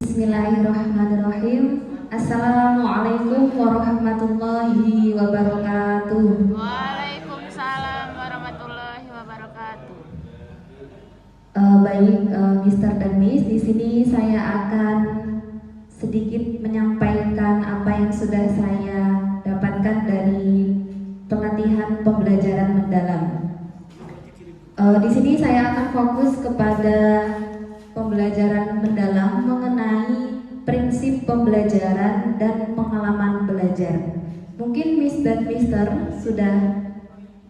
Bismillahirrahmanirrahim. Assalamualaikum warahmatullahi wabarakatuh. Waalaikumsalam warahmatullahi wabarakatuh. Baik, Mr. dan Miss, di sini saya akan sedikit menyampaikan apa yang sudah saya dapatkan dari pelatihan pembelajaran mendalam. Di sini saya akan fokus kepada pembelajaran mendalam mengenai prinsip pembelajaran dan pengalaman belajar. Mungkin Miss dan Mister sudah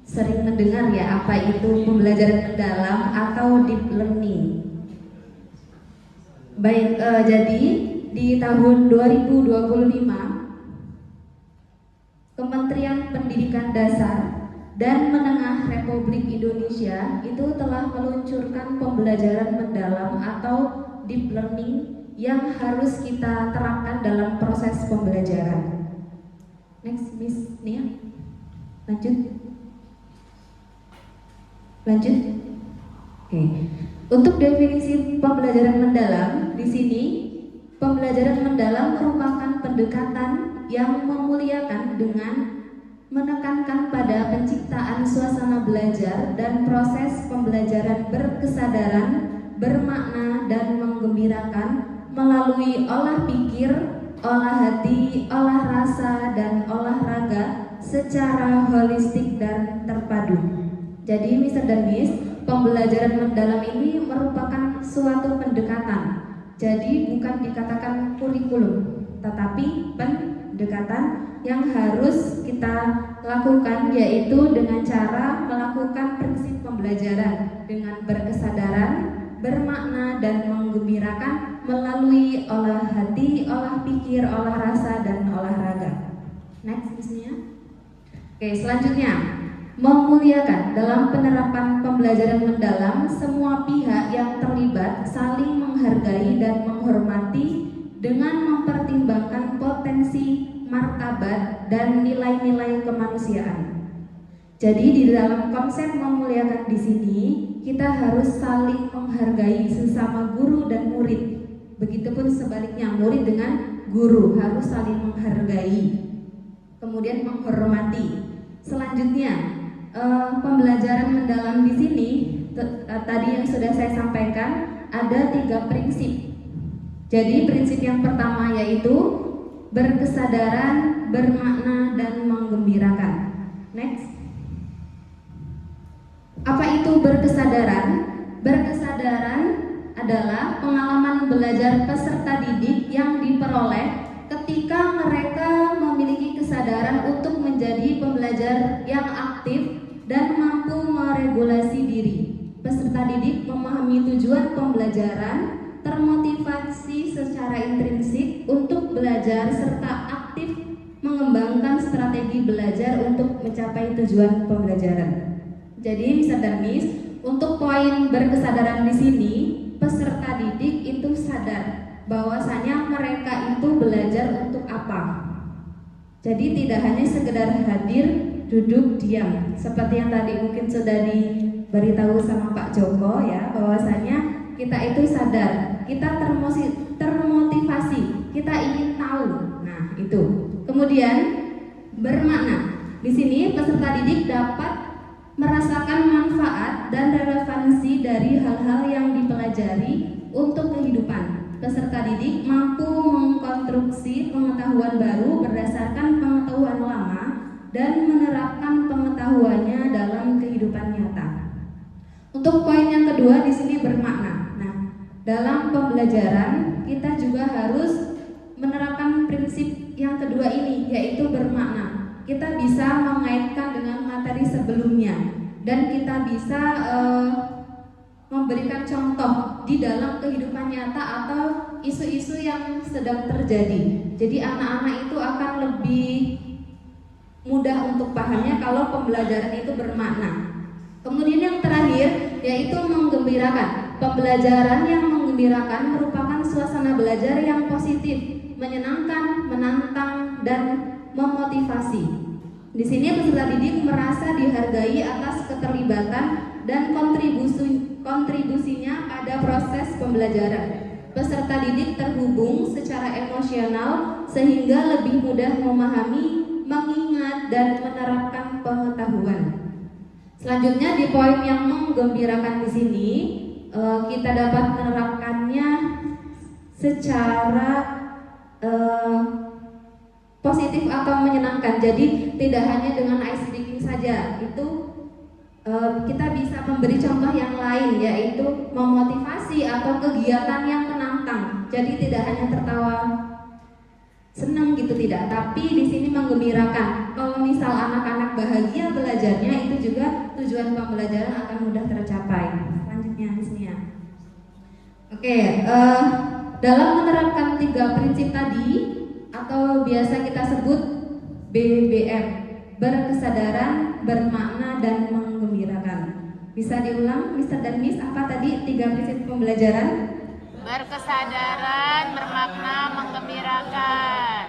sering mendengar ya apa itu pembelajaran mendalam atau deep learning. Baik, jadi di tahun 2025 Kementerian Pendidikan Dasar dan Menengah Republik Indonesia itu telah meluncurkan pembelajaran mendalam atau deep learning yang harus kita terapkan dalam proses pembelajaran. Next, Miss Nia. Lanjut. Oke. Untuk definisi pembelajaran mendalam, di sini pembelajaran mendalam merupakan pendekatan yang memuliakan dengan menekankan pada penciptaan suasana belajar dan proses pembelajaran berkesadaran, bermakna dan menggembirakan melalui olah pikir, olah hati, olah rasa dan olahraga secara holistik dan terpadu. Jadi Mr. dan Miss, pembelajaran mendalam ini merupakan suatu pendekatan. Jadi bukan dikatakan kurikulum, tetapi pendekatan yang harus kita lakukan, yaitu dengan cara melakukan prinsip pembelajaran dengan berkesadaran, bermakna dan menggembirakan melalui olah hati, olah pikir, olah rasa dan olahraga. Next, Miss-nya. Oke, selanjutnya memuliakan. Dalam penerapan pembelajaran mendalam, semua pihak yang terlibat saling menghargai dan menghormati dengan mempertimbangkan potensi, martabat, dan nilai-nilai kemanusiaan. Jadi di dalam konsep memuliakan di sini, kita harus saling menghargai sesama guru dan murid. Begitupun sebaliknya, murid dengan guru harus saling menghargai, kemudian menghormati. Selanjutnya, pembelajaran mendalam di sini tadi yang sudah saya sampaikan ada 3 prinsip. Jadi prinsip yang pertama yaitu berkesadaran, bermakna dan menggembirakan. Next. Apa itu berkesadaran? Berkesadaran adalah pengalaman belajar peserta didik yang diperoleh ketika mereka memiliki kesadaran untuk menjadi pembelajar yang aktif dan mampu meregulasi diri. Peserta didik memahami tujuan pembelajaran, termotivasi secara intrinsik untuk belajar serta aktif mengembangkan strategi belajar untuk mencapai tujuan pembelajaran. Jadi Mr. dan Miss, untuk poin berkesadaran di sini, peserta didik itu sadar bahwasanya mereka itu belajar untuk apa. Jadi tidak hanya sekedar hadir, duduk, diam. Seperti yang tadi mungkin sudah diberitahu sama Pak Joko ya, bahwasanya kita itu sadar, kita termotivasi, kita ingin tahu. Nah, itu. Kemudian bermakna. Di sini peserta didik dapat merasakan manfaat dan relevansi dari hal-hal yang dipelajari untuk kehidupan. Peserta didik mampu mengkonstruksi pengetahuan baru berdasarkan pengetahuan lama dan menerapkan pengetahuannya dalam kehidupan nyata. Untuk poin yang kedua di sini bermakna. Nah, dalam pembelajaran kita juga harus menerapkan prinsip yang kedua ini, yaitu bermakna. Kita bisa mengaitkan dengan materi sebelumnya dan kita bisa memberikan contoh di dalam kehidupan nyata atau isu-isu yang sedang terjadi. Jadi anak-anak itu akan lebih mudah untuk pahamnya kalau pembelajaran itu bermakna. Kemudian yang terakhir yaitu menggembirakan. Pembelajaran yang menggembirakan merupakan suasana belajar yang positif, menyenangkan, menantang, dan memotivasi. Di sini peserta didik merasa dihargai atas keterlibatan dan kontribusinya pada proses pembelajaran. peserta didik terhubung secara emosional sehingga lebih mudah memahami, mengingat, dan menerapkan pengetahuan. Selanjutnya di poin yang menggembirakan di sini, kita dapat menerapkannya secara positif atau menyenangkan. Jadi tidak hanya dengan ice breaking saja, itu kita bisa memberi contoh yang lain, yaitu memotivasi atau kegiatan yang menantang. Jadi tidak hanya tertawa senang gitu, tidak, tapi di sini menggembirakan. Kalau misal anak-anak bahagia belajarnya, itu juga tujuan pembelajaran akan mudah tercapai. Selanjutnya di sini ya. Oke, dalam menerapkan 3 prinsip tadi atau biasa kita sebut BBM, berkesadaran, bermakna, dan menggembirakan. Bisa diulang, Mr. dan Miss, apa tadi 3 prinsip pembelajaran? Berkesadaran, bermakna, menggembirakan.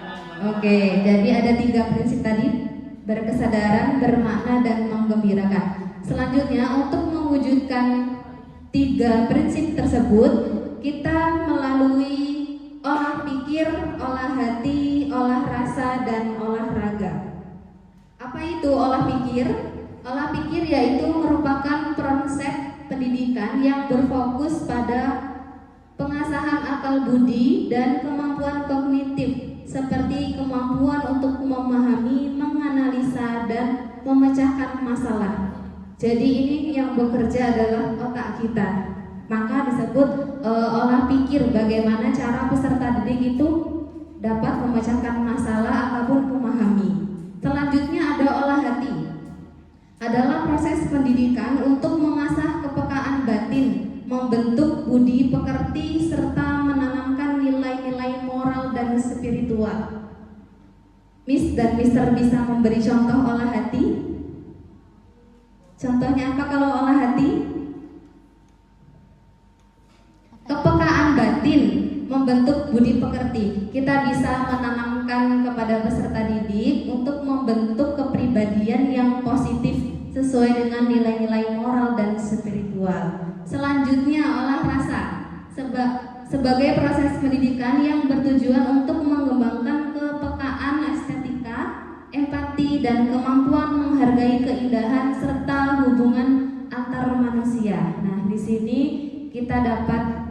Oke, jadi ada 3 prinsip tadi, berkesadaran, bermakna, dan menggembirakan. Selanjutnya, untuk mewujudkan 3 prinsip tersebut, kita melalui olah pikir, olah hati, olah rasa, dan olahraga. Apa itu olah pikir? Olah pikir yaitu merupakan konsep pendidikan yang berfokus pada pengasahan akal budi dan kemampuan kognitif, seperti kemampuan untuk memahami, menganalisa, dan memecahkan masalah. Jadi ini yang bekerja adalah otak kita. Maka disebut olah pikir, bagaimana cara peserta didik itu dapat memecahkan masalah ataupun memahami. Selanjutnya ada olah hati. Adalah proses pendidikan untuk mengasah kepekaan batin, membentuk budi pekerti, serta menanamkan nilai-nilai moral dan spiritual. Miss dan Mister bisa memberi contoh olah hati? Contohnya apa kalau olah hati? Kepekaan batin, membentuk budi pekerti. Kita bisa menanamkan kepada peserta didik untuk membentuk kepribadian yang positif sesuai dengan nilai-nilai moral dan spiritual. Selanjutnya olah rasa, sebagai proses pendidikan yang bertujuan untuk mengembangkan kepekaan estetika, empati, dan kemampuan menghargai keindahan serta hubungan antar manusia. Nah, di sini kita dapat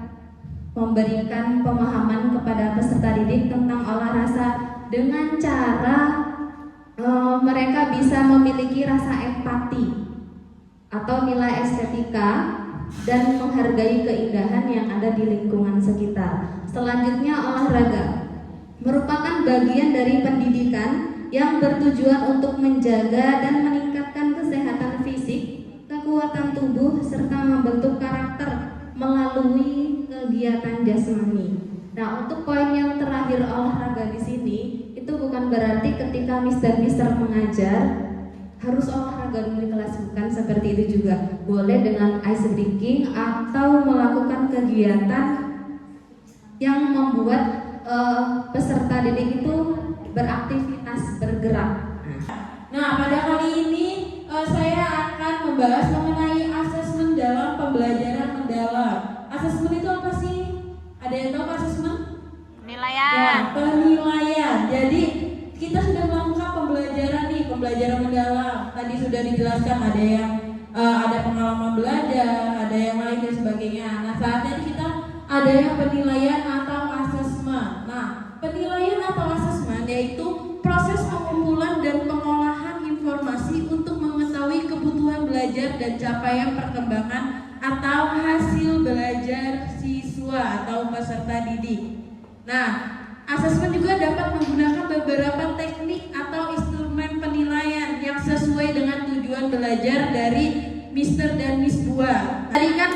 memberikan pemahaman kepada peserta didik tentang olah rasa dengan cara mereka bisa memiliki rasa empati atau nilai estetika dan menghargai keindahan yang ada di lingkungan sekitar. Selanjutnya olahraga merupakan bagian dari pendidikan yang bertujuan untuk menjaga dan meningkatkan kesehatan fisik, kekuatan tubuh, serta membentuk karakter melalui kegiatan jasmani. Nah, untuk poin yang terakhir olahraga di sini itu bukan berarti ketika Miss dan Mister mengajar harus olahraga dulu di kelas, bukan seperti itu juga. Boleh dengan ice breaking atau melakukan kegiatan yang membuat peserta didik itu beraktivitas, bergerak. Nah, pada kali ini saya akan membahas mengenai asesmen dalam pembelajaran mendalam. Asesmen itu apa sih? Ada yang tahu asesmen? Penilaian. Ya, penilaian. Jadi kita sudah melakukan pembelajaran mendalam. Tadi sudah dijelaskan, ada yang ada pengalaman belajar, ada yang lain dan sebagainya. Nah, saatnya kita ada yang penilaian atau asesmen. Nah, penilaian atau asesmen yaitu proses pengumpulan dan pengolahan informasi untuk mengetahui kebutuhan belajar dan capaian perkembangan atau hasil belajar siswa atau peserta didik. Nah, asesmen juga dapat menggunakan beberapa teknik atau instrumen penilaian yang sesuai dengan tujuan belajar dari Mr. dan Miss 2. Tadi kan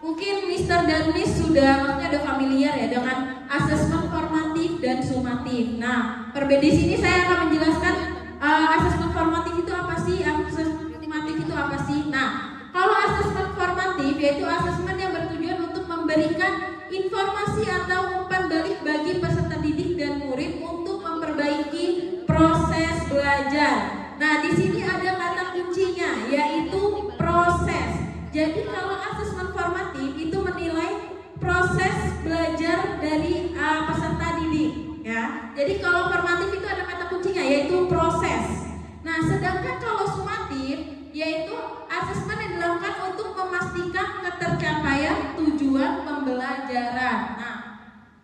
mungkin Mr. dan Miss maksudnya udah familiar ya dengan asesmen formatif dan sumatif. Nah, di sini saya akan menjelaskan asesmen formatif itu apa sih, asesmen sumatif itu apa sih. Nah, kalau asesmen formatif yaitu asesmen yang bertujuan untuk memberikan informasi atau umpan balik bagi peserta didik dan murid untuk memperbaiki proses belajar. Nah, di sini ada kata kuncinya yaitu proses. Jadi kalau asesmen formatif itu menilai proses dari peserta didik ya. Jadi kalau formatif itu ada kata kuncinya yaitu proses. Nah, sedangkan kalau sumatif yaitu asesmen yang dilakukan untuk memastikan ketercapaian tujuan pembelajaran. Nah,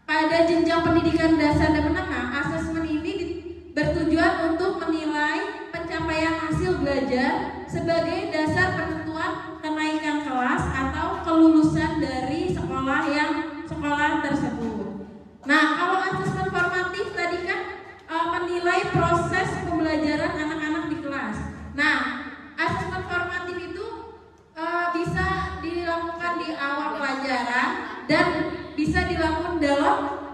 pada jenjang pendidikan dasar dan menengah, asesmen ini bertujuan untuk menilai pencapaian hasil belajar sebagai dasar penentuan kenaikan kelas atau kelulusan dari sekolah tersebut. Nah, kalau asesmen formatif tadi kan menilai proses pembelajaran anak-anak di kelas. Nah, asesmen formatif itu bisa dilakukan di awal pelajaran dan bisa dilakukan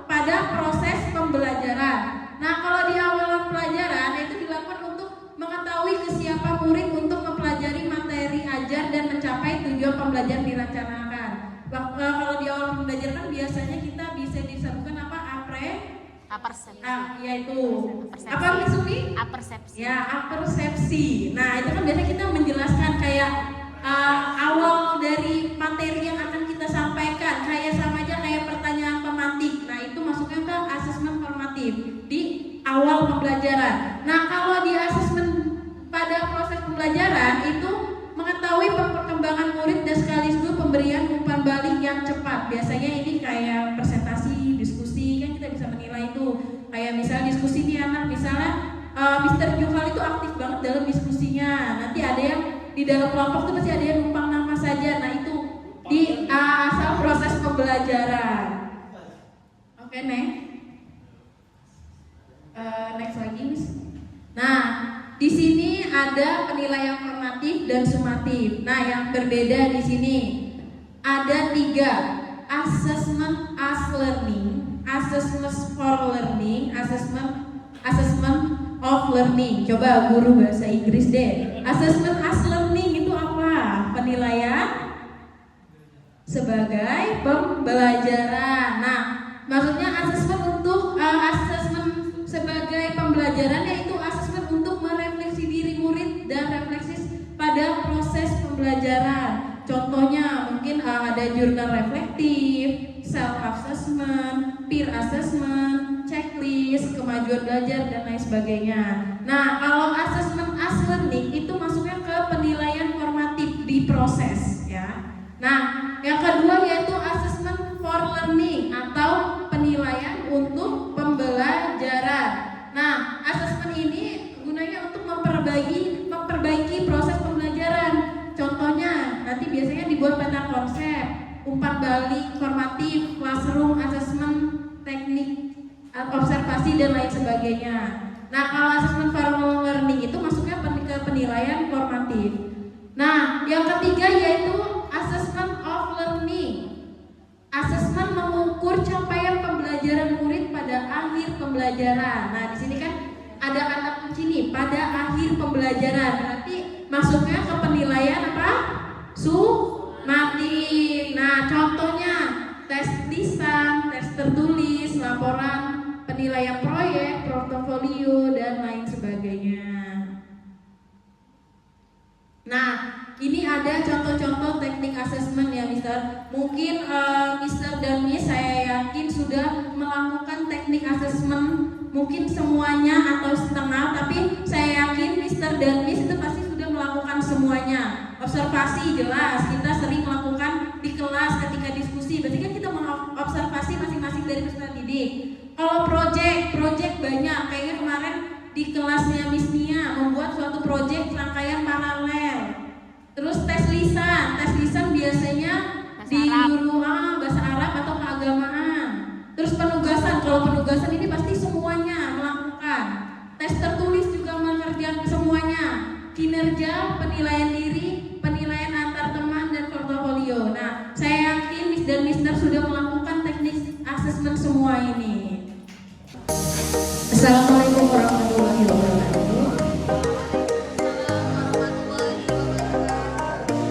pada proses pembelajaran. Nah, kalau di awal pelajaran itu dilakukan untuk mengetahui kesiapan murid untuk mempelajari materi ajar dan mencapai tujuan pembelajaran direncanakan. Kalau di awal pembelajaran biasanya kita bisa disebutkan apa? Apersepsi. Yaitu apa Misumi? Apersepsi. Ya, apersepsi. Nah, itu kan biasanya kita menjelaskan kayak awal dari materi yang akan kita sampaikan, kayak sama aja kayak pertanyaan pemantik. Nah, itu masuknya ke asesmen formatif di awal pembelajaran. Nah, kalau di asesmen pada proses pembelajaran itu mengetahui perkembangan murid dan sekaligus pemberian umpan balik yang cepat. Biasanya ini kayak presentasi, diskusi, kan kita bisa menilai itu. Kayak misalnya diskusi nih anak, misalnya Mr. Juhal itu aktif banget dalam diskusinya. Nanti ada yang di dalam kelompok tuh pasti ada yang numpang nama saja. Nah, itu di asal proses pembelajaran. Oke, next lagi, Miss. Nah, di sini ada penilaian formatif dan sumatif. Nah, yang berbeda di sini ada 3: assessment as learning, assessment for learning, assessment of learning. Coba guru bahasa Inggris deh. Assessment as learning itu apa? Penilaian sebagai pembelajaran. Nah, maksudnya assessment untuk assessment sebagai pembelajaran yaitu assessment untuk merefleksi diri murid dan refleksi pada proses pembelajaran. Contohnya mungkin ada jurnal reflektif, self assessment, peer assessment, checklist, kemajuan belajar dan lain sebagainya. Nah, kalau assessment as learning itu masuknya ke penilaian formatif di proses ya. Nah, yang kedua yaitu assessment for learning atau penilaian untuk pembelajaran. Nah, assessment ini gunanya untuk memperbaiki proses pembelajaran. Contohnya nanti biasanya dibuat peta konsep, umpan balik formatif, classroom assessment, teknik observasi dan lain sebagainya. Nah, kalau assessment for learning itu masuknya ke penilaian formatif. Nah, yang ketiga yaitu assessment of learning. Asesmen mengukur capaian pembelajaran murid pada akhir pembelajaran. Nah, di sini kan ada kata kunci nih, pada akhir pembelajaran. Berarti masuknya ke penilaian apa? Sumatif. Nah, contohnya tes lisan, tes tertulis, laporan, penilaian proyek, portofolio dan lain sebagainya. Nah, ini ada contoh-contoh teknik asesmen ya, Mister. Mungkin Mister dan Miss saya yakin sudah melakukan teknik asesmen, mungkin semuanya atau setengah, tapi saya yakin Mister dan Miss itu pasti sudah melakukan semuanya. Observasi jelas, kita sering melakukan di kelas ketika diskusi. Berarti kan kita mengobservasi masing-masing dari peserta didik. Kalau project banyak, kayaknya kemarin di kelasnya Miss Nia membuat suatu project rangkaian paralel. Terus tes lisan biasanya di guru bahasa Arab atau keagamaan. Terus penugasan, kalau penugasan ini pasti semuanya melakukan. Tes tertulis juga mengerjakan semuanya. Kinerja, penilaian diri, penilaian antar teman dan portofolio. Nah, saya yakin Miss dan Mister sudah melakukan teknik asesmen semua ini. Assalamualaikum warahmatullahi wabarakatuh.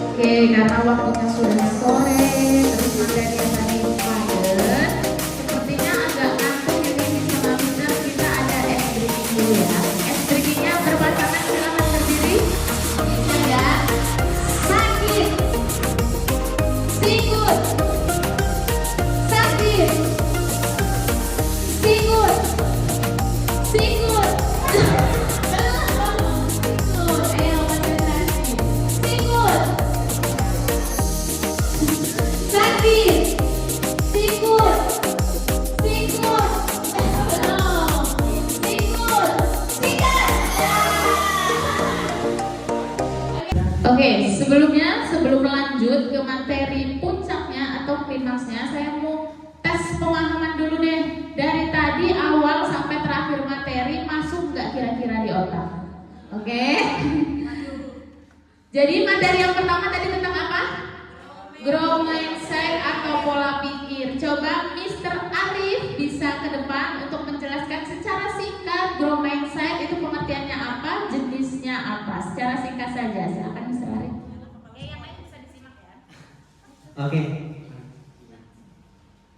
Oke, karena waktunya sudah sore, terus materinya tadi padat, sepertinya agak ngantuk ini sama Mister. Kita ada es drinking dulu ya. Es drinkingnya berpasangan, silakan berdiri. Ya, sakit, sikut, sakit, Sakit, sikut, sikut, belum, sikut, sikat. Oke, sebelum lanjut ke materi puncaknya atau klimaksnya, saya mau tes pemahaman dulu deh. Dari tadi awal sampai terakhir materi masuk nggak kira-kira di otak? Oke. Jadi materi yang pertama tadi tentang apa? Grow mindset atau pola pikir. Coba Mr. Arif bisa ke depan untuk menjelaskan secara singkat grow mindset itu pengertiannya apa, jenisnya apa. Secara singkat saja. Silakan Mr. Arif. Yang lain bisa disimak ya.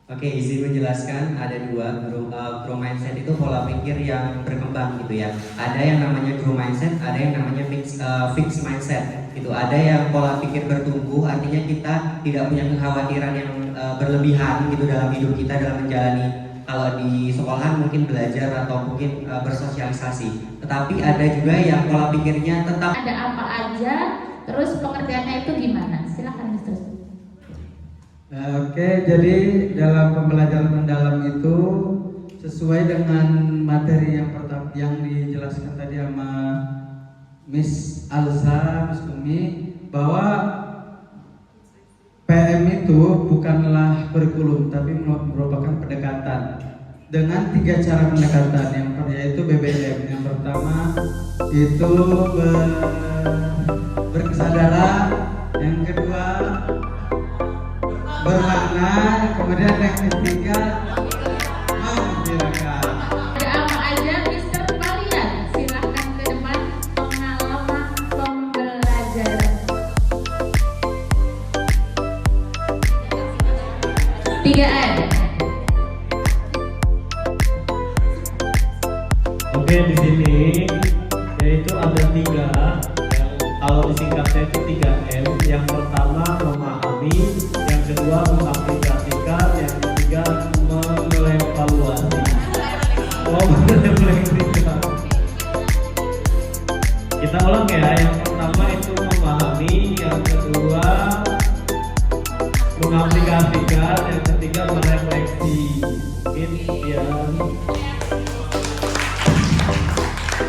Oke, izin menjelaskan ada dua grow mindset itu pola pikir yang berkembang gitu ya. Ada yang namanya grow mindset, ada yang namanya fix mindset. Itu ada yang pola pikir bertumbuh, artinya kita tidak punya kekhawatiran yang berlebihan gitu dalam hidup kita dalam menjalani. Kalau di sekolahan mungkin belajar atau mungkin bersosialisasi. Tetapi ada juga yang pola pikirnya tetap Ada apa aja, terus pengertiannya itu gimana? Silakan Mr. Oke, jadi dalam pembelajaran mendalam itu sesuai dengan materi yang pertama yang dijelaskan tadi sama Miss Alza, Miss Umi, bahwa PM itu bukanlah kurikulum tapi merupakan pendekatan dengan 3 cara pendekatan, yang yaitu BBM. Yang pertama itu berkesadaran, yang kedua bermakna, kemudian yang ketiga mengembirakan. Ada apa aja Mister kalian? Silahkan ke depan. Pengalaman pembelajaran 3M. Oke, di sini yaitu ada 3 yang kalau disingkatnya itu 3M. Yang pertama memahami, yang kedua mengaplikasikan, yang ketiga mengevaluasi. Mengevaluasikan. Kita ulang ya. Yang pertama itu memahami, yang kedua mengaplikasikan, yang ketiga merefleksi. Gitu ya.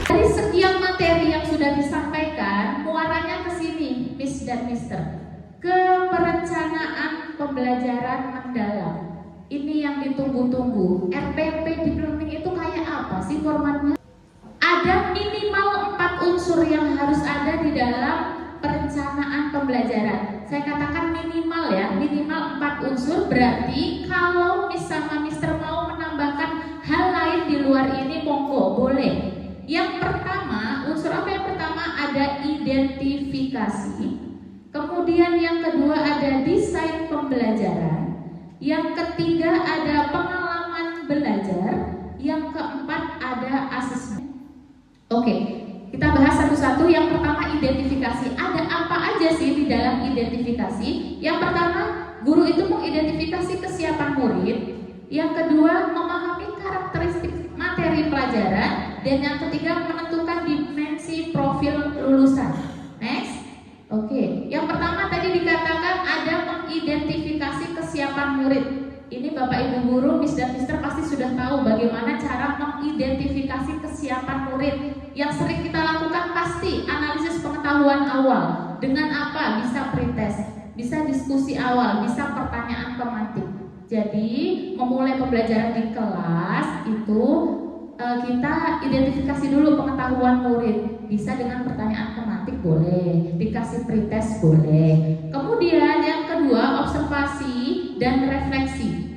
Dari sekian materi yang sudah disampaikan, muaranya ke sini, Miss dan Mister, ke perencanaan pembelajaran mendalam. Ini yang ditunggu-tunggu. RPP deep learning itu kayak apa sih formatnya? Ada minimal 4 unsur yang harus ada di dalam perencanaan pembelajaran. Saya katakan minimal ya, minimal 4 unsur. Berarti kalau Miss sama Mister mau menambahkan hal lain di luar ini, monggo, boleh. Yang pertama, unsur apa yang pertama? Ada identifikasi. Kemudian yang kedua ada desain pembelajaran. Yang ketiga ada pengalaman belajar. Yang keempat ada asesmen. Oke, kita bahas satu-satu. Yang pertama identifikasi. Ada apa aja sih di dalam identifikasi? Yang pertama, guru itu mengidentifikasi kesiapan murid. Yang kedua, memahami karakteristik materi pelajaran. Dan yang ketiga, menentukan dimensi profil lulusan. Next. Oke, yang pertama tadi dikatakan ada mengidentifikasi kesiapan murid. Ini Bapak Ibu guru, Miss dan Mister pasti sudah tahu bagaimana cara mengidentifikasi kesiapan murid. Yang sering kita lakukan pasti analisis pengetahuan awal. Dengan apa? Bisa pretest, bisa diskusi awal, bisa pertanyaan tematik. Jadi memulai pembelajaran di kelas itu kita identifikasi dulu pengetahuan murid. Bisa dengan pertanyaan tematik boleh, dikasih pretest boleh. Kemudian yang kedua observasi dan refleksi.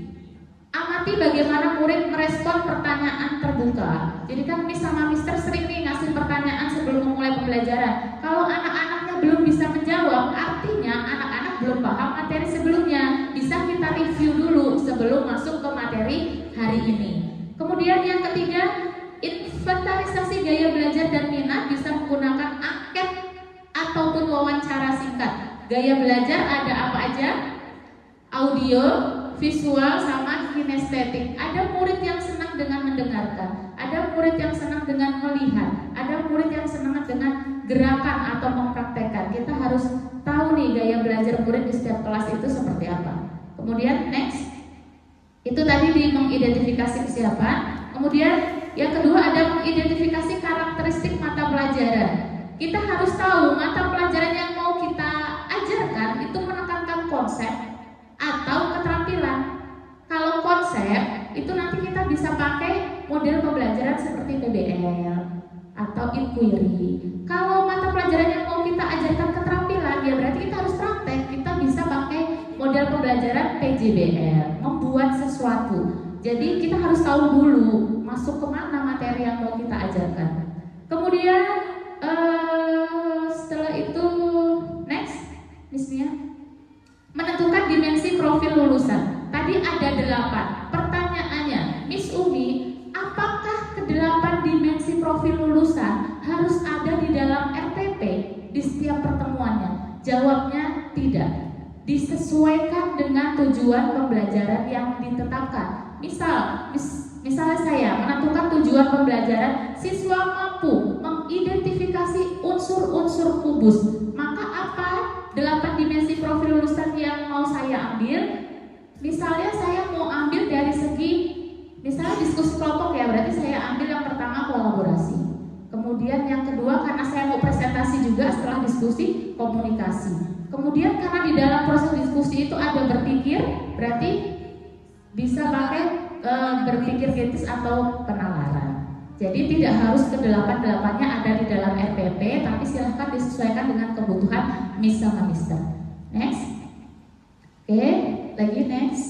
Amati bagaimana murid merespon pertanyaan terbuka. Jadi kan Miss sama Mister sering nih ngasih pertanyaan sebelum memulai pembelajaran. Kalau anak-anaknya belum bisa menjawab, artinya anak-anak belum paham materi sebelumnya. Bisa kita review dulu sebelum masuk ke materi hari ini. Kemudian yang ketiga, inventarisasi gaya belajar dan minat. Bisa menggunakan angket ataupun wawancara singkat. Gaya belajar ada apa aja? Audio, visual, sama kinestetik. Ada murid yang senang dengan mendengarkan, ada murid yang senang dengan melihat, ada murid yang senang dengan gerakan atau mempraktekkan. Kita harus tahu nih gaya belajar murid di setiap kelas itu seperti apa. Kemudian next, itu tadi di mengidentifikasi kesiapan. Kemudian yang kedua ada mengidentifikasi karakteristik mata pelajaran. Kita harus tahu mata pelajaran yang mau kita ajarkan itu menekankan konsep atau keterampilan. Kalau konsep itu nanti kita bisa pakai model pembelajaran seperti PBL atau inquiry. Kalau mata pelajaran yang mau kita ajarkan keterampilan, ya berarti kita harus praktek. Kita bisa pakai model pembelajaran PJBL, membuat sesuatu. Jadi kita harus tahu dulu masuk kemana materi yang mau kita ajarkan. Kemudian setelah itu next, Miss Mia, menentukan dimensi profil lulusan. Tadi ada 8. Pertanyaannya, Miss Umi, apakah ke-8 dimensi profil lulusan harus ada di dalam RPP di setiap pertemuannya? Jawabnya tidak. Disesuaikan dengan tujuan pembelajaran yang ditetapkan. Misalnya saya menentukan tujuan pembelajaran siswa mampu mengidentifikasi unsur-unsur kubus. Maka apa 8 dimensi profil lulusan yang mau saya ambil? Misalnya saya mau ambil dari segi misalnya diskusi kelompok, ya berarti saya ambil yang pertama kolaborasi. Kemudian yang kedua karena saya mau presentasi juga setelah diskusi komunikasi. Kemudian karena di dalam proses diskusi itu ada berpikir, berarti bisa pakai berpikir kritis atau penalaran. Jadi tidak harus ke-8-8-nya ada di dalam RPP, tapi silahkan disesuaikan dengan kebutuhan Miss sama Mister. Next. Oke, lagi next.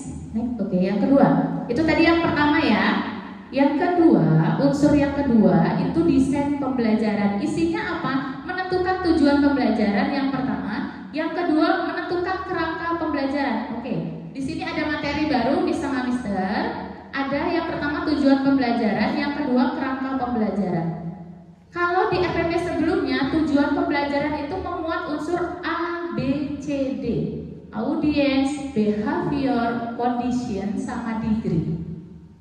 Oke, yang kedua. Itu tadi yang pertama ya. Yang kedua, unsur yang kedua itu desain pembelajaran. Isinya apa? Menentukan tujuan pembelajaran yang pertama. Yang kedua, menentukan kerangka pembelajaran. Oke, di sini ada materi baru Miss sama Mister. Ada yang pertama tujuan pembelajaran, yang kedua kerangka pembelajaran. Kalau di FPP sebelumnya tujuan pembelajaran itu memuat unsur A, B, C, D. Audience, behavior, condition, sama degree.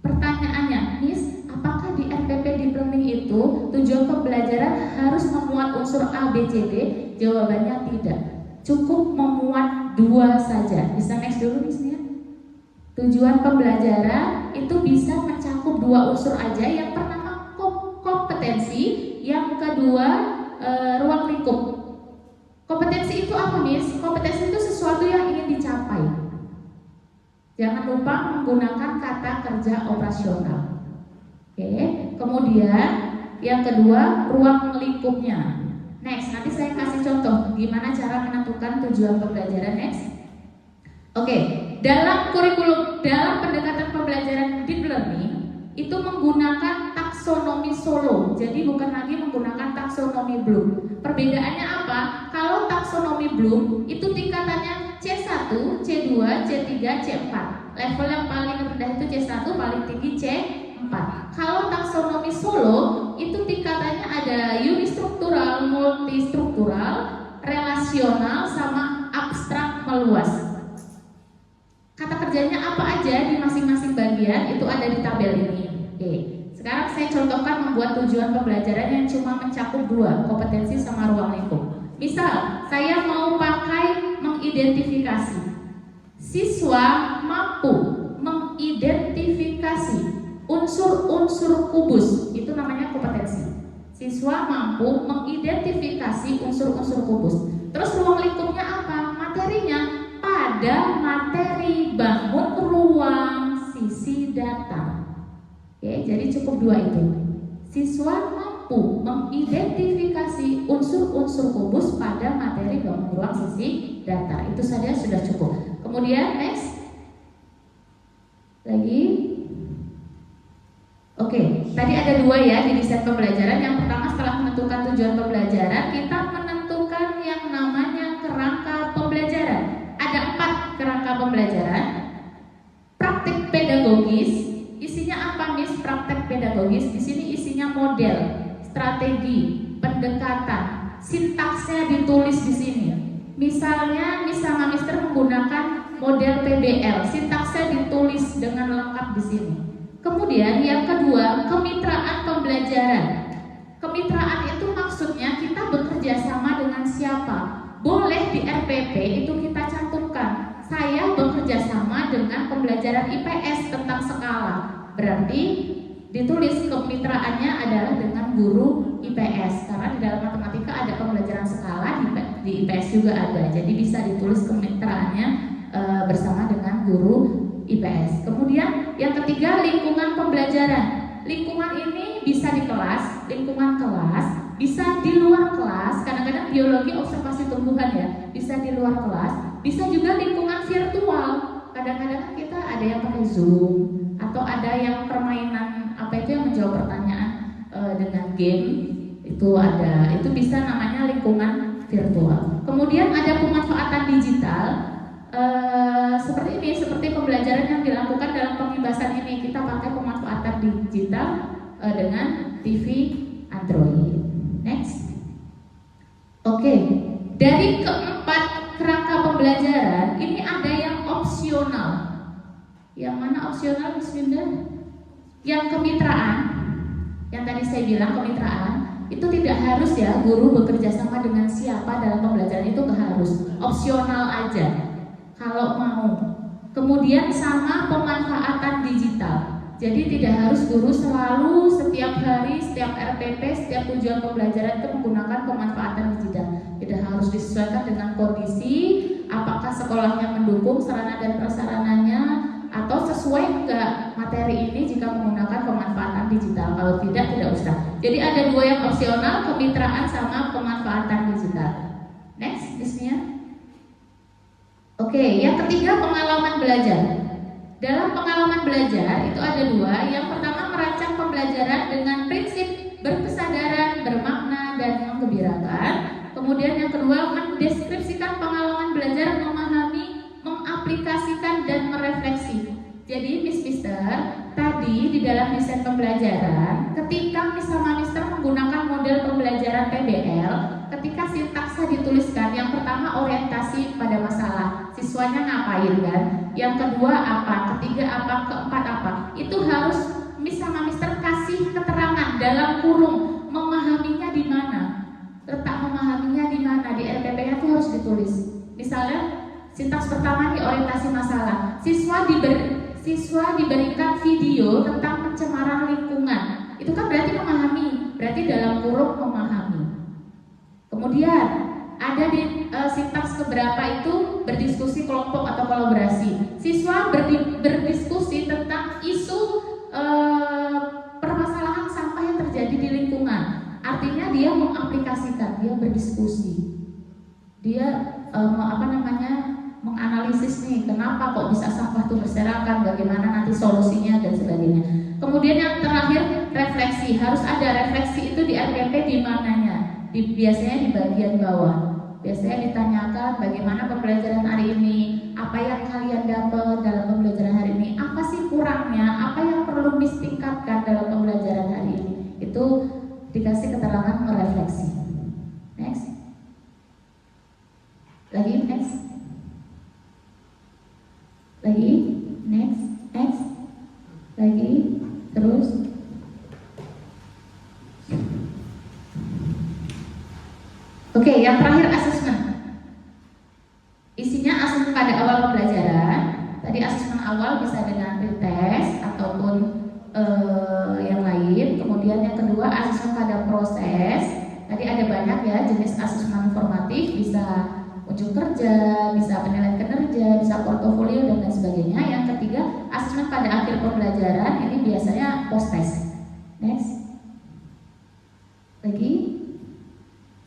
Pertanyaannya, Miss, apakah di RPP Deep Learning itu tujuan pembelajaran harus memuat unsur A, B, C, D? Jawabannya tidak. Cukup memuat 2 saja. Bisa next dulu Miss Nia? Tujuan pembelajaran itu bisa mencakup 2 unsur aja. Yang pertama kompetensi, yang kedua ruang lingkup. Kompetensi itu apa Miss? Kompetensi itu sesuatu yang ingin dicapai. Jangan lupa menggunakan kata kerja operasional. Oke. Kemudian yang kedua ruang lingkupnya. Next, nanti saya kasih contoh gimana cara menentukan tujuan pembelajaran. Next. Oke, dalam kurikulum, dalam pendekatan pembelajaran deep learning itu menggunakan taksonomi Solo. Jadi bukan lagi menggunakan taksonomi Bloom. Perbedaannya apa? Kalau taksonomi Bloom itu tingkatannya C1, C2, C3, C4. Level yang paling rendah itu C1, paling tinggi C4. Kalau taksonomi Solo itu tingkatannya ada unistruktural, multistruktural, relasional, sama abstrak meluas. Kata kerjanya apa aja di masing-masing bagian itu ada di tabel ini. Oke. Sekarang saya contohkan membuat tujuan pembelajaran yang cuma mencakup 2, kompetensi sama ruang lingkup. Misal, saya mau pakai mengidentifikasi. Siswa mampu mengidentifikasi unsur-unsur kubus, itu namanya kompetensi. Siswa mampu mengidentifikasi unsur-unsur kubus. Terus ruang lingkupnya apa? Materinya pada materi bangun ruang sisi data. Oke, jadi cukup 2 itu. Siswa mampu mengidentifikasi unsur-unsur kubus pada materi bangun ruang sisi data. Itu saja sudah cukup. Kemudian next. Lagi. Oke, tadi ada 2 ya di desain pembelajaran. Yang pertama setelah menentukan tujuan pembelajaran, kita menentukan yang namanya kerangka pembelajaran. Ada 4 kerangka pembelajaran. Praktik pedagogis. Isinya apa Miss? Praktek pedagogis. Di sini isinya model, strategi, pendekatan, sintaksnya ditulis di sini. Misalnya Miss sama Mister menggunakan model PBL, sintaksnya ditulis dengan lengkap di sini. Kemudian yang kedua, kemitraan pembelajaran. Kemitraan itu maksudnya kita bekerja sama dengan siapa? Boleh di RPP itu kita cantumkan. Saya bekerja sama dengan pembelajaran IPS tentang skala. Berarti ditulis kemitraannya adalah dengan guru IPS, karena di dalam matematika ada pembelajaran skala, di IPS juga ada. Jadi bisa ditulis kemitraannya bersama dengan guru IPS. Kemudian yang ketiga, lingkungan pembelajaran. Lingkungan ini bisa di kelas, lingkungan kelas, bisa di luar kelas. Kadang-kadang biologi observasi tumbuhan ya, bisa di luar kelas, bisa juga lingkungan virtual. Kadang-kadang kita ada yang pakai Zoom atau ada yang permainan apa itu yang menjawab pertanyaan dengan game, itu ada, itu bisa namanya lingkungan virtual. Kemudian ada pemanfaatan digital seperti ini, seperti pembelajaran yang dilakukan dalam pengibasan ini. Kita pakai pemanfaatan digital dengan TV Android. Next. Oke, dari keempat kerangka pembelajaran ini ada yang opsional. Yang mana opsional, Miss Winda? Yang kemitraan. Yang tadi saya bilang kemitraan itu tidak harus ya guru bekerja sama dengan siapa dalam pembelajaran, itu nggak harus, opsional aja kalau mau. Kemudian sama pemanfaatan digital. Jadi tidak harus guru selalu setiap hari, setiap RPP, setiap tujuan pembelajaran itu menggunakan pemanfaatan digital. Tidak harus disesuaikan dengan kondisi, apakah sekolahnya mendukung sarana dan prasarananya, atau sesuai enggak materi ini jika menggunakan pemanfaatan digital. Kalau tidak usah. Jadi ada dua yang opsional, kemitraan sama pemanfaatan digital. Next, listnya. Oke, yang ketiga pengalaman belajar. Dalam pengalaman belajar itu ada dua. Yang pertama, merancang pembelajaran dengan prinsip berkesadaran, bermakna, dan menggembirakan. Kemudian yang kedua, mendeskripsikan pengalaman belajar, memahami, mengaplikasikan, dan merefleksi. Jadi Mister, tadi di dalam desain pembelajaran, ketika Mister menggunakan model pembelajaran PBL, ketika sintaksnya dituliskan, yang pertama orientasi pada masalah, siswanya ngapain kan? Yang kedua apa? Ketiga apa? Keempat apa? Itu harus Mister kasih keterangan dalam kurung, memahaminya di mana? Letak memahaminya di mana? Di RPP-nya itu harus ditulis. Misalnya sintaks pertama di orientasi masalah, siswa diberikan video tentang pencemaran lingkungan. Itu kan berarti memahami, berarti dalam kurung memahami. Kemudian ada di sintaks keberapa itu berdiskusi kelompok atau kolaborasi. Siswa berdiskusi tentang isu permasalahan sampah yang terjadi di lingkungan. Artinya dia mengaplikasikan, dia berdiskusi. Dia menganalisis nih, kenapa kok bisa sampah itu berserakan, bagaimana nanti solusinya dan sebagainya. Kemudian yang terakhir, refleksi. Harus ada refleksi itu di RPP di mananya? Biasanya di bagian bawah. Biasanya ditanyakan bagaimana pembelajaran hari ini, apa yang kalian dapat dalam pembelajaran hari ini, apa sih kurangnya, apa yang perlu ditingkatkan dalam pembelajaran hari ini. Itu dikasih keterangan merefleksi. Next. Lagi, next. Lagi, next. Lagi, terus. Oke, yang terakhir asesmen. Isinya asesmen pada awal pembelajaran. Tadi asesmen awal bisa dengan pretest ataupun yang lain. Kemudian yang kedua asesmen pada proses. Tadi ada banyak ya jenis asesmen formatif, bisa ujung kerja, bisa penilaian kinerja, bisa portofolio dan lain sebagainya. Yang ketiga asesmen pada akhir pembelajaran, ini biasanya post test. Next. Lagi.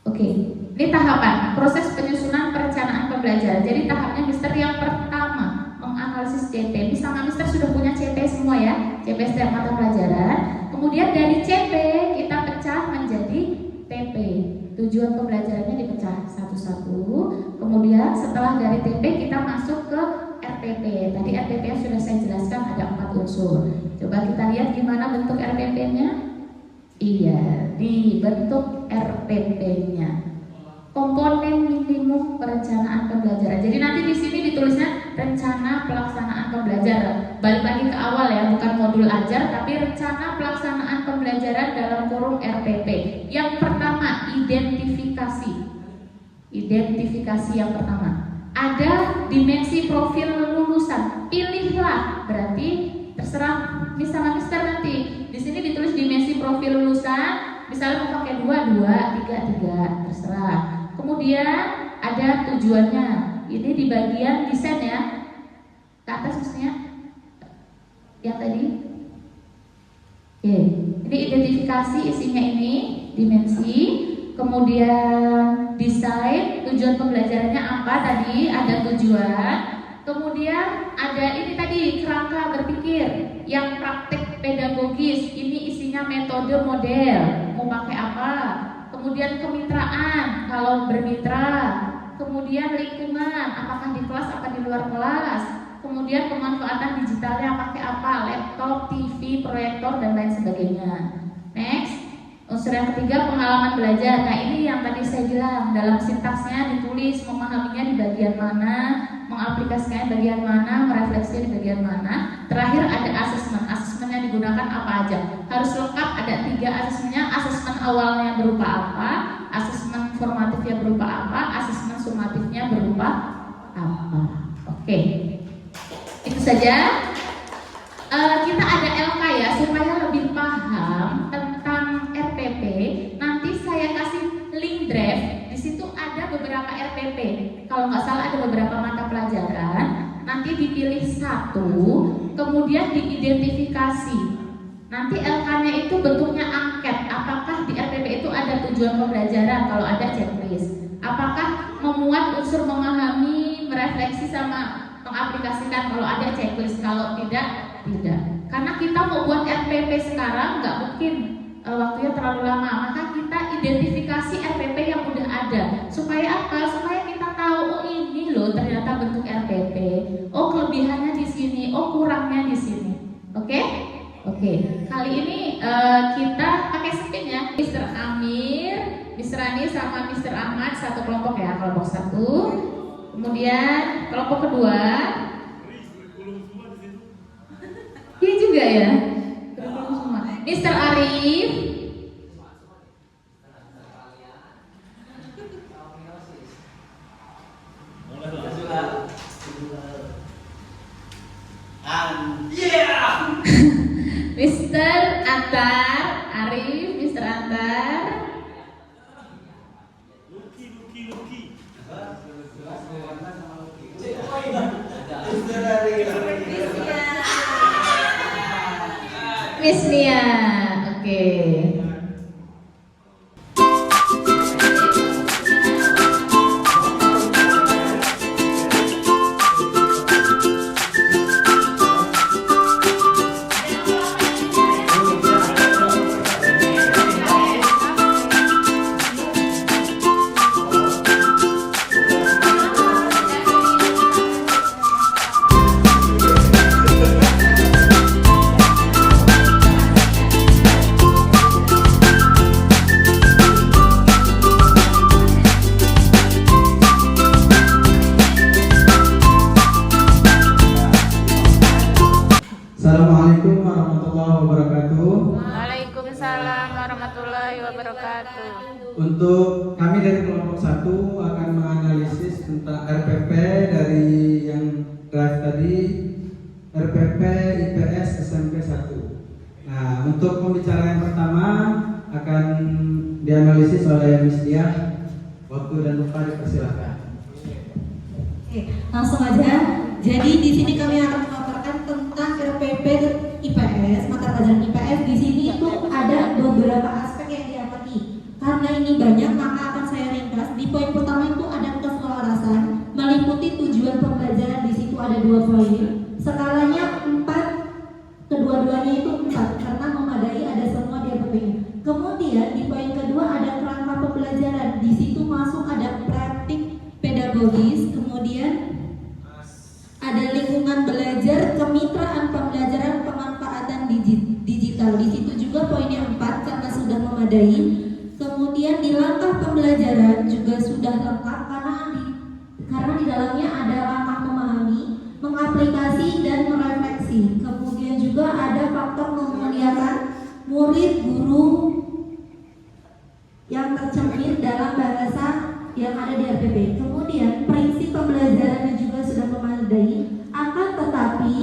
Oke. Ini tahapan proses penyusunan perencanaan pembelajaran. Jadi tahapnya Mister yang pertama menganalisis CP. Misalnya Mister sudah punya CP semua ya, CP setiap mata pelajaran. Kemudian dari CP kita pecah menjadi TP. Tujuan pembelajarannya dipecah satu-satu. Kemudian setelah dari TP kita masuk ke RPP. Tadi RPP yang sudah saya jelaskan ada 4 unsur. Coba kita lihat gimana bentuk RPP-nya. Iya, di bentuk RPP-nya. Komponen minimum perencanaan pembelajaran. Jadi nanti di sini ditulisnya rencana pelaksanaan pembelajaran. Balik lagi ke awal ya, bukan modul ajar, tapi rencana pelaksanaan pembelajaran dalam kurung RPP. Yang pertama, identifikasi. Identifikasi yang pertama. Ada dimensi profil lulusan. Pilih pilihlah. Berarti terserah Miss sama Mister nanti. Di sini ditulis dimensi profil lulusan, misalnya mau pakai 2, 3, terserah. Kemudian ada tujuannya. Ini di bagian desain ya. Ke atas maksudnya. Yang tadi. Oke. Ini identifikasi isinya ini, dimensi. Kemudian desain, tujuan pembelajarannya apa tadi, ada tujuan. Kemudian ada ini tadi, kerangka berpikir yang praktik pedagogis, ini isinya metode model, mau pakai apa. Kemudian kemitraan, kalau bermitra. Kemudian lingkungan, apakah di kelas apa di luar kelas. Kemudian pemanfaatan digitalnya pakai apa, laptop, TV, proyektor, dan lain sebagainya. Next. Unsur yang ketiga, pengalaman belajar. Nah, ini yang tadi saya bilang, dalam sintaksnya ditulis memahaminya di bagian mana, mengaplikasikannya di bagian mana, merefleksinya di bagian mana. Terakhir ada asesmen. Asesmennya digunakan apa aja? Harus lengkap, ada 3 asesmennya. Asesmen awalnya berupa apa, asesmen formatifnya berupa apa, asesmen sumatifnya berupa apa. Oke. Itu saja. Kita ada LK ya, supaya lebih paham tentang RPP. Nanti saya kasih link drive. Di situ ada beberapa RPP. Kalau nggak salah ada beberapa mata pelajaran. Nanti dipilih 1, kemudian diidentifikasi. Nanti LK-nya itu bentuknya angket. Apakah di RPP itu ada tujuan pembelajaran? Kalau ada, checklist. Apakah memuat unsur memahami, merefleksi sama mengaplikasikan? Kalau ada, checklist. Kalau tidak, tidak. Karena kita mau buat RPP sekarang nggak mungkin waktunya terlalu lama. Maka kita identifikasi RPP yang udah ada. Supaya apa? Supaya kita tahu, oh ini loh ternyata bentuk RPP. Oh kelebihannya di sini. Oh kurangnya di sini. Oke? Oke. Kali ini kita pakai spin ya. Mr. Amir, Mr. Ani sama Mr. Ahmad satu kelompok ya. Kelompok 1. Kemudian kelompok kedua. Iya juga ya. Mr. Arif. Mr. Antar, Arif, Mr. Antar. Miss Nia, oke. Assalamualaikum warahmatullahi wabarakatuh. Waalaikumsalam warahmatullahi wabarakatuh. Untuk kami dari kelompok 1 akan menganalisis tentang RPP dari yang drive tadi, RPP IPS SMP 1. Nah, untuk pembicaraan yang pertama akan dianalisis oleh Miss Diah. Waktu dan tempat dipersilakan. Oke, langsung aja. Jadi di sini kami akan memaparkan tentang RPP IPS, mata pelajaran IPS. Di sini itu ada beberapa aspek yang diamati. Karena ini banyak, maka akan saya ringkas. Di poin pertama itu ada keselarasan, meliputi tujuan pembelajaran. Di situ ada 2 poin. Skalanya 4, kedua-duanya itu 4 karena memadai, ada semua di RPP-nya. Kemudian di poin kedua ada kerangka pembelajaran. Di situ masuk ada praktik pedagogis, kemudian ada lingkungan belajar, kemitraan pembelajaran, pemanfaatan digital. Di situ juga poinnya 4 karena sudah memadai. Kemudian di langkah pembelajaran juga sudah lengkap karena di dalamnya ada langkah memahami, mengaplikasi dan merefleksi. Kemudian juga ada faktor memuliakan murid, guru yang tercermin dalam bahasa yang ada di RPP. Kemudian prinsip pembelajarannya juga sudah memadai, akan tetapi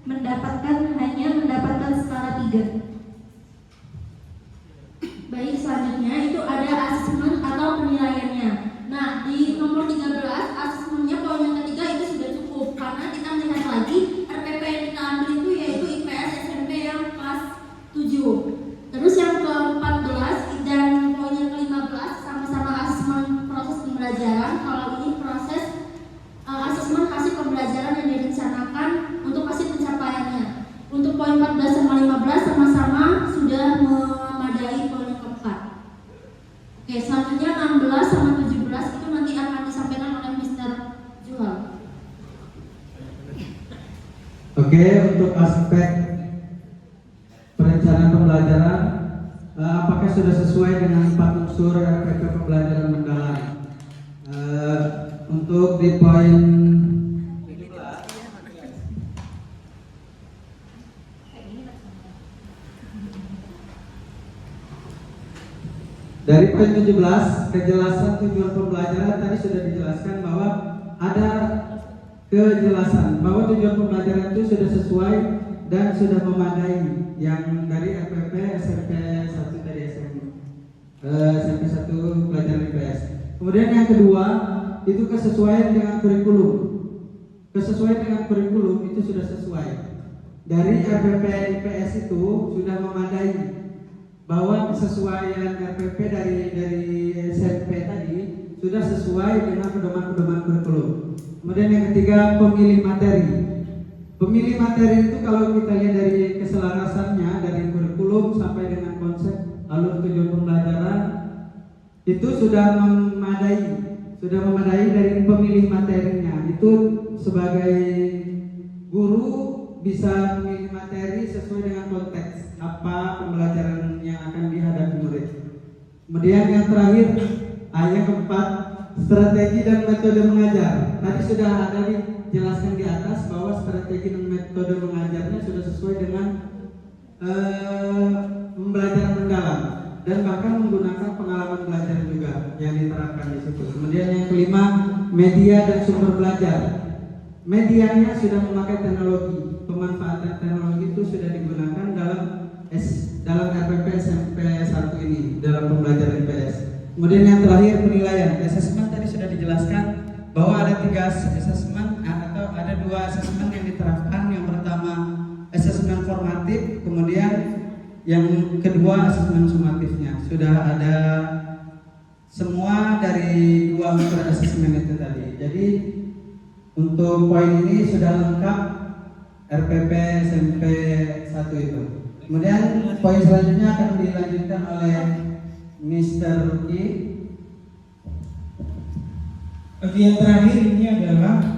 hanya mendapatkan skala 3. Baik, selanjutnya itu ada asesmen atau penilaiannya. Nah, di nomor 13 asesmennya poin yang ketiga itu sudah cukup karena kita melihat lagi RPP yang kita ambil itu yaitu IPS SMP yang kelas 7. Terus yang ke-14 dan poin yang ke-15 sama-sama asesmen proses pembelajaran. Kalau ini proses asesmen hasil pembelajaran yang direncanakan untuk hasil pencapaiannya. Untuk poin 14 sama 15 sama-sama sudah memadai poin yang keempat. Oke, selanjutnya 16 sama 17 itu nanti akan disampaikan oleh Mr. Juhal. Oke, untuk aspek perencanaan pembelajaran, apakah sudah sesuai dengan 4 unsur RPP pembelajaran mendalam? Untuk di poin dari poin 17, kejelasan tujuan pembelajaran tadi sudah dijelaskan bahwa ada kejelasan bahwa tujuan pembelajaran itu sudah sesuai dan sudah memadai yang dari RPP SMP 1 dari SMP 1 pelajaran IPS. Kemudian yang kedua itu kesesuaian dengan kurikulum. Kesesuaian dengan kurikulum itu sudah sesuai. Dari RPP IPS itu sudah memadai bahwa kesesuaian RPP dari SMP tadi sudah sesuai dengan pedoman-pedoman kurikulum. Kemudian yang ketiga pemilih materi. Pemilih materi itu kalau kita lihat dari keselarasannya dari kurikulum sampai dengan konsep alur tujuan pembelajaran itu sudah memadai dari pemilih materinya. Itu sebagai guru bisa memilih materi sesuai dengan konteks apa pembelajaran yang akan dihadapi murid. Kemudian yang terakhir, yang keempat, strategi dan metode mengajar. Tadi sudah ada dijelaskan di atas bahwa strategi dan metode mengajarnya sudah sesuai dengan pembelajaran mendalam dan bahkan menggunakan pengalaman belajar juga yang diterapkan di situ. Kemudian yang kelima, media dan sumber belajar. Medianya sudah memakai teknologi. Pemanfaatan teknologi itu sudah digunakan dalam RPP SMP 1 ini dalam pembelajaran IPS. Kemudian yang terakhir penilaian. Asesmen tadi sudah dijelaskan bahwa ada 3 asesmen atau ada 2 asesmen yang diterapkan. Yang pertama asesmen formatif, kemudian yang kedua asesmen sumatifnya. Sudah ada semua dari 2 unsur asesmen itu tadi. Jadi untuk poin ini sudah lengkap RPP SMP 1 itu. Kemudian poin selanjutnya akan dilanjutkan oleh Mr. Ruki. Bagian terakhir ini adalah